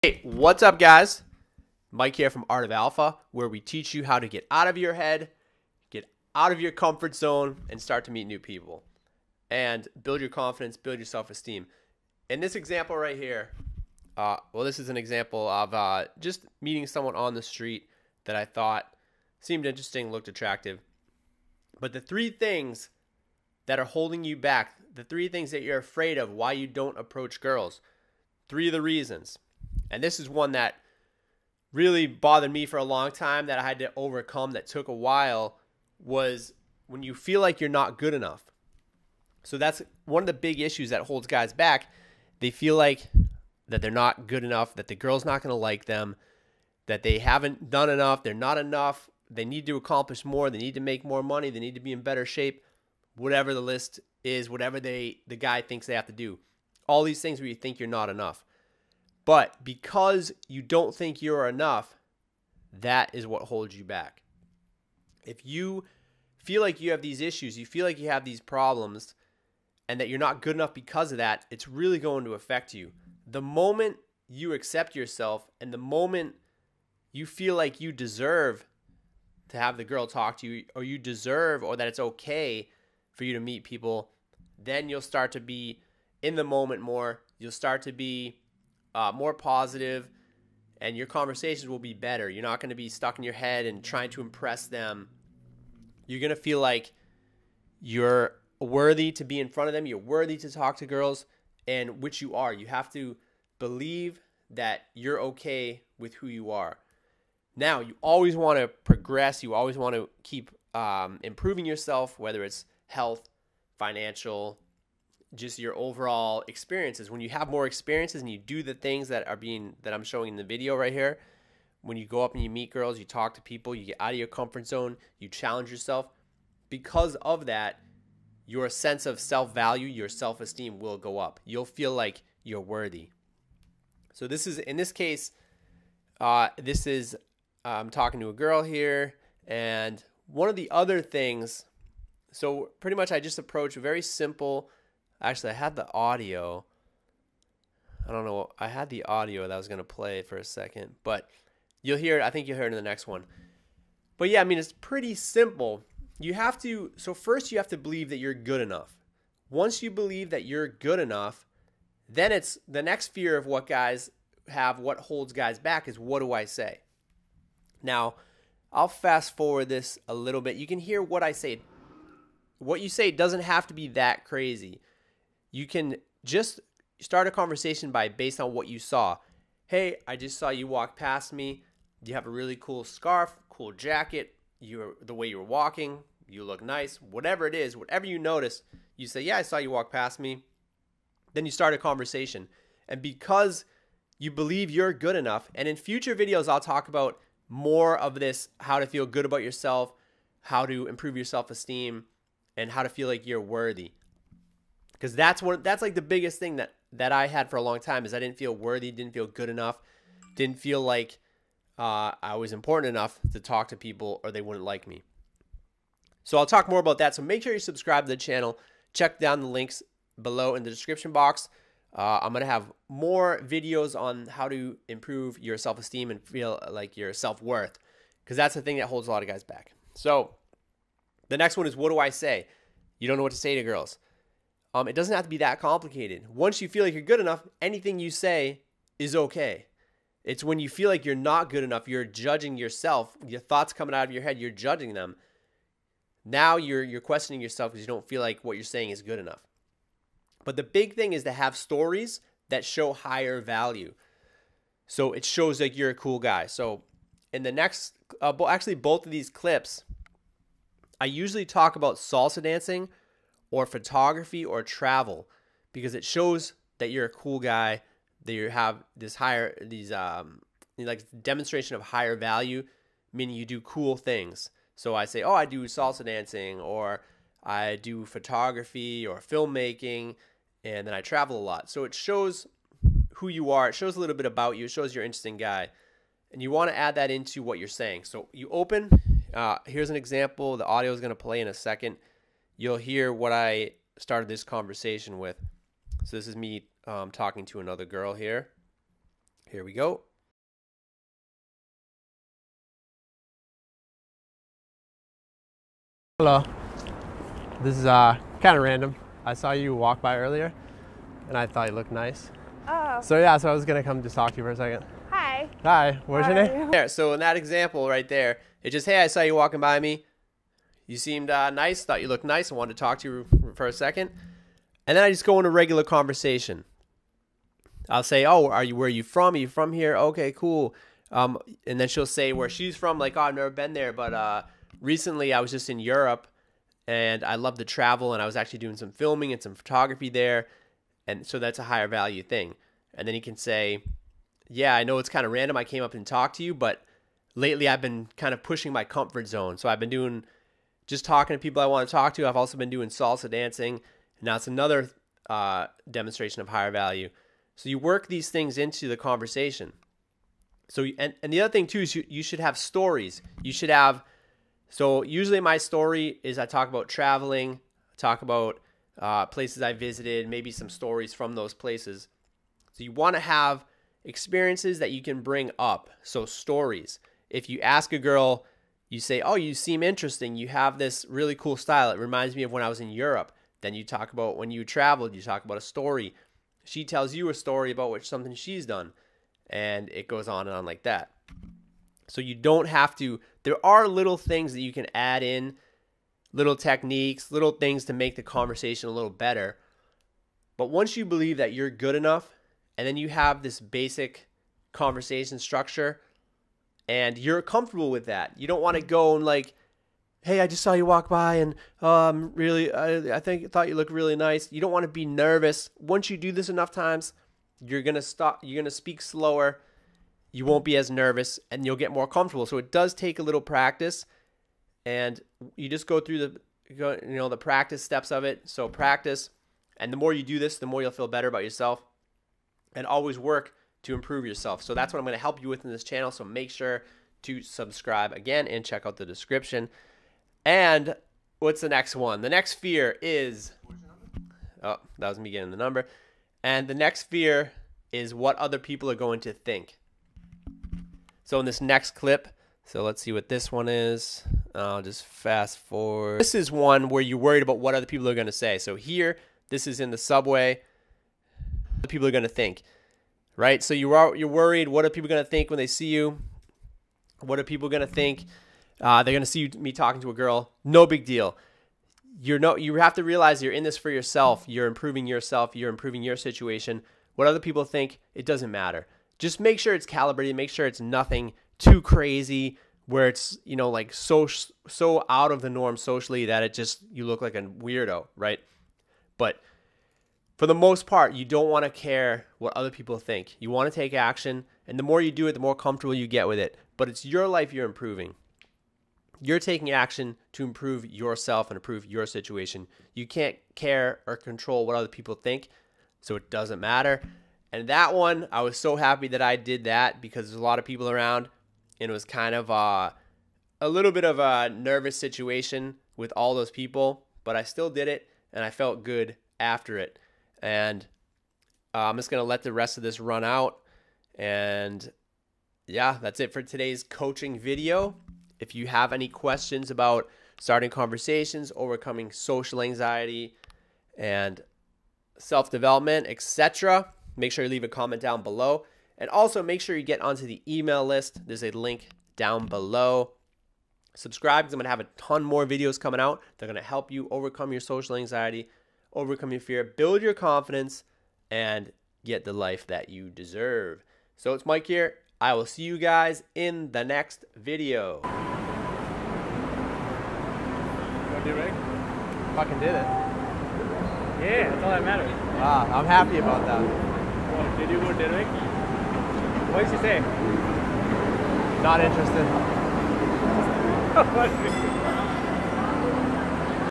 Hey, what's up, guys? Mike here from Art of Alpha, where we teach you how to get out of your head, get out of your comfort zone, and start to meet new people and build your confidence, build your self-esteem. In this example right here, this is an example of just meeting someone on the street that I thought seemed interesting, looked attractive. But the three things that are holding you back, the three things that you're afraid of, why you don't approach girls, three of the reasons. And this is one that really bothered me for a long time that I had to overcome, that took a while, was when you feel like you're not good enough. So that's one of the big issues that holds guys back. They feel like that they're not good enough, that the girl's not going to like them, that they haven't done enough, they're not enough, they need to accomplish more, they need to make more money, they need to be in better shape, whatever the list is, whatever the guy thinks they have to do. All these things where you think you're not enough. But because you don't think you're enough, that is what holds you back. If you feel like you have these issues, you feel like you have these problems, and that you're not good enough because of that, it's really going to affect you. The moment you accept yourself and the moment you feel like you deserve to have the girl talk to you, or you deserve, or that it's okay for you to meet people, then you'll start to be in the moment more. You'll start to be more positive, and your conversations will be better. You're not going to be stuck in your head and trying to impress them. You're going to feel like you're worthy to be in front of them. You're worthy to talk to girls, and which you are. You have to believe that you're okay with who you are. Now, you always want to progress. You always want to keep improving yourself, whether it's health, financial, just your overall experiences. When you have more experiences and you do the things that I'm showing in the video right here, when you go up and you meet girls, you talk to people, you get out of your comfort zone, you challenge yourself. Because of that, your sense of self-value, your self-esteem will go up. You'll feel like you're worthy. So this is, in this case, I'm talking to a girl here, and one of the other things, so pretty much I just approach a very simple. Actually, I had the audio. I don't know. I had the audio that I was going to play for a second, but you'll hear it. I think you'll hear it in the next one. But yeah, I mean, it's pretty simple. So first you have to believe that you're good enough. Once you believe that you're good enough, then it's the next fear of what guys have, what holds guys back is, what do I say? Now, I'll fast forward this a little bit. You can hear what I say. What you say doesn't have to be that crazy. You can just start a conversation based on what you saw. Hey, I just saw you walk past me. You have a really cool scarf, cool jacket. The way you were walking, you look nice. Whatever it is, whatever you notice, you say, yeah, I saw you walk past me. Then you start a conversation. And because you believe you're good enough, and in future videos, I'll talk about more of this, how to feel good about yourself, how to improve your self-esteem, and how to feel like you're worthy. Because that's like the biggest thing that I had for a long time, is I didn't feel worthy, didn't feel good enough, didn't feel like I was important enough to talk to people, or they wouldn't like me. So I'll talk more about that. So make sure you subscribe to the channel. Check down the links below in the description box. I'm going to have more videos on how to improve your self-esteem and feel like your self-worth, because that's the thing that holds a lot of guys back. So the next one is, what do I say? You don't know what to say to girls. It doesn't have to be that complicated. Once you feel like you're good enough, anything you say is okay. It's when you feel like you're not good enough, you're judging yourself, your thoughts coming out of your head, you're judging them. Now you're questioning yourself because you don't feel like what you're saying is good enough. But the big thing is to have stories that show higher value. So it shows like you're a cool guy. So in the next, actually both of these clips, I usually talk about salsa dancing or photography or travel, because it shows that you're a cool guy, that you have this like demonstration of higher value, meaning you do cool things. So I say, oh, I do salsa dancing, or I do photography or filmmaking, and then I travel a lot. So it shows who you are. It shows a little bit about you. It shows you're an interesting guy. And you want to add that into what you're saying. So you open. Here's an example. The audio is going to play in a second. You'll hear what I started this conversation with. So this is me talking to another girl here. Here we go. Hello. This is kind of random. I saw you walk by earlier, and I thought you looked nice. Oh. So yeah, so I was gonna come just talk to you for a second. Hi. Hi. What's your name? There. So in that example right there, it's just, hey, I saw you walking by me. You seemed nice. Thought you looked nice. I wanted to talk to you for a second. And then I just go into regular conversation. I'll say, oh, where are you from? Are you from here? Okay, cool. And then she'll say where she's from, like, oh, I've never been there, but recently I was just in Europe and I love to travel, and I was actually doing some filming and some photography there. And so that's a higher value thing. And then you can say, yeah, I know it's kind of random. I came up and talked to you, but lately I've been kind of pushing my comfort zone. So I've been doing just talking to people I want to talk to. I've also been doing salsa dancing. And now it's another demonstration of higher value. So you work these things into the conversation. So and the other thing too is you should have stories. You should have, so usually my story is I talk about traveling, talk about places I visited, maybe some stories from those places. So you want to have experiences that you can bring up. So stories. If you ask a girl, you say, oh, you seem interesting. You have this really cool style. It reminds me of when I was in Europe. Then you talk about when you traveled. You talk about a story. She tells you a story about something she's done. And it goes on and on like that. So you don't have to, there are little things that you can add in, little techniques, little things to make the conversation a little better. But once you believe that you're good enough, and then you have this basic conversation structure, and you're comfortable with that. You don't want to go and like, hey, I just saw you walk by, and I thought you looked really nice. You don't want to be nervous. Once you do this enough times, you're gonna speak slower. You won't be as nervous, and you'll get more comfortable. So it does take a little practice, and you just go through the practice steps of it. So practice, and the more you do this, the more you'll feel better about yourself, and always work to improve yourself. So that's what I'm going to help you with in this channel. So make sure to subscribe again and check out the description. And what's the next one? The next fear is, oh, that was me getting the number. And the next fear is what other people are going to think. So in this next clip, so let's see what this one is. I'll just fast forward. This is one where you're worried about what other people are going to say. So here, this is in the subway. What people are going to think, right? So you're worried. What are people going to think when they see you? What are people going to think? They're going to see me talking to a girl. No big deal. You have to realize you're in this for yourself. You're improving yourself. You're improving your situation. What other people think, it doesn't matter. Just make sure it's calibrated. Make sure it's nothing too crazy where it's, like so out of the norm socially that you look like a weirdo, right? But for the most part, you don't want to care what other people think. You want to take action, and the more you do it, the more comfortable you get with it. But it's your life you're improving. You're taking action to improve yourself and improve your situation. You can't care or control what other people think, so it doesn't matter. And that one, I was so happy that I did that because there's a lot of people around, and it was kind of a little bit of a nervous situation with all those people, but I still did it, and I felt good after it. And I'm just going to let the rest of this run out. And yeah, that's it for today's coaching video. If you have any questions about starting conversations, overcoming social anxiety, and self-development, etc., make sure you leave a comment down below. And also make sure you get onto the email list. There's a link down below. Subscribe because I'm going to have a ton more videos coming out. They're going to help you overcome your social anxiety, overcome your fear, build your confidence, and get the life that you deserve. So it's Mike here. I will see you guys in the next video. What do you make? Fucking did it. Yeah, that's all that matters. Wow, I'm happy about that. Well, did you go direct? What did she say? Not interested.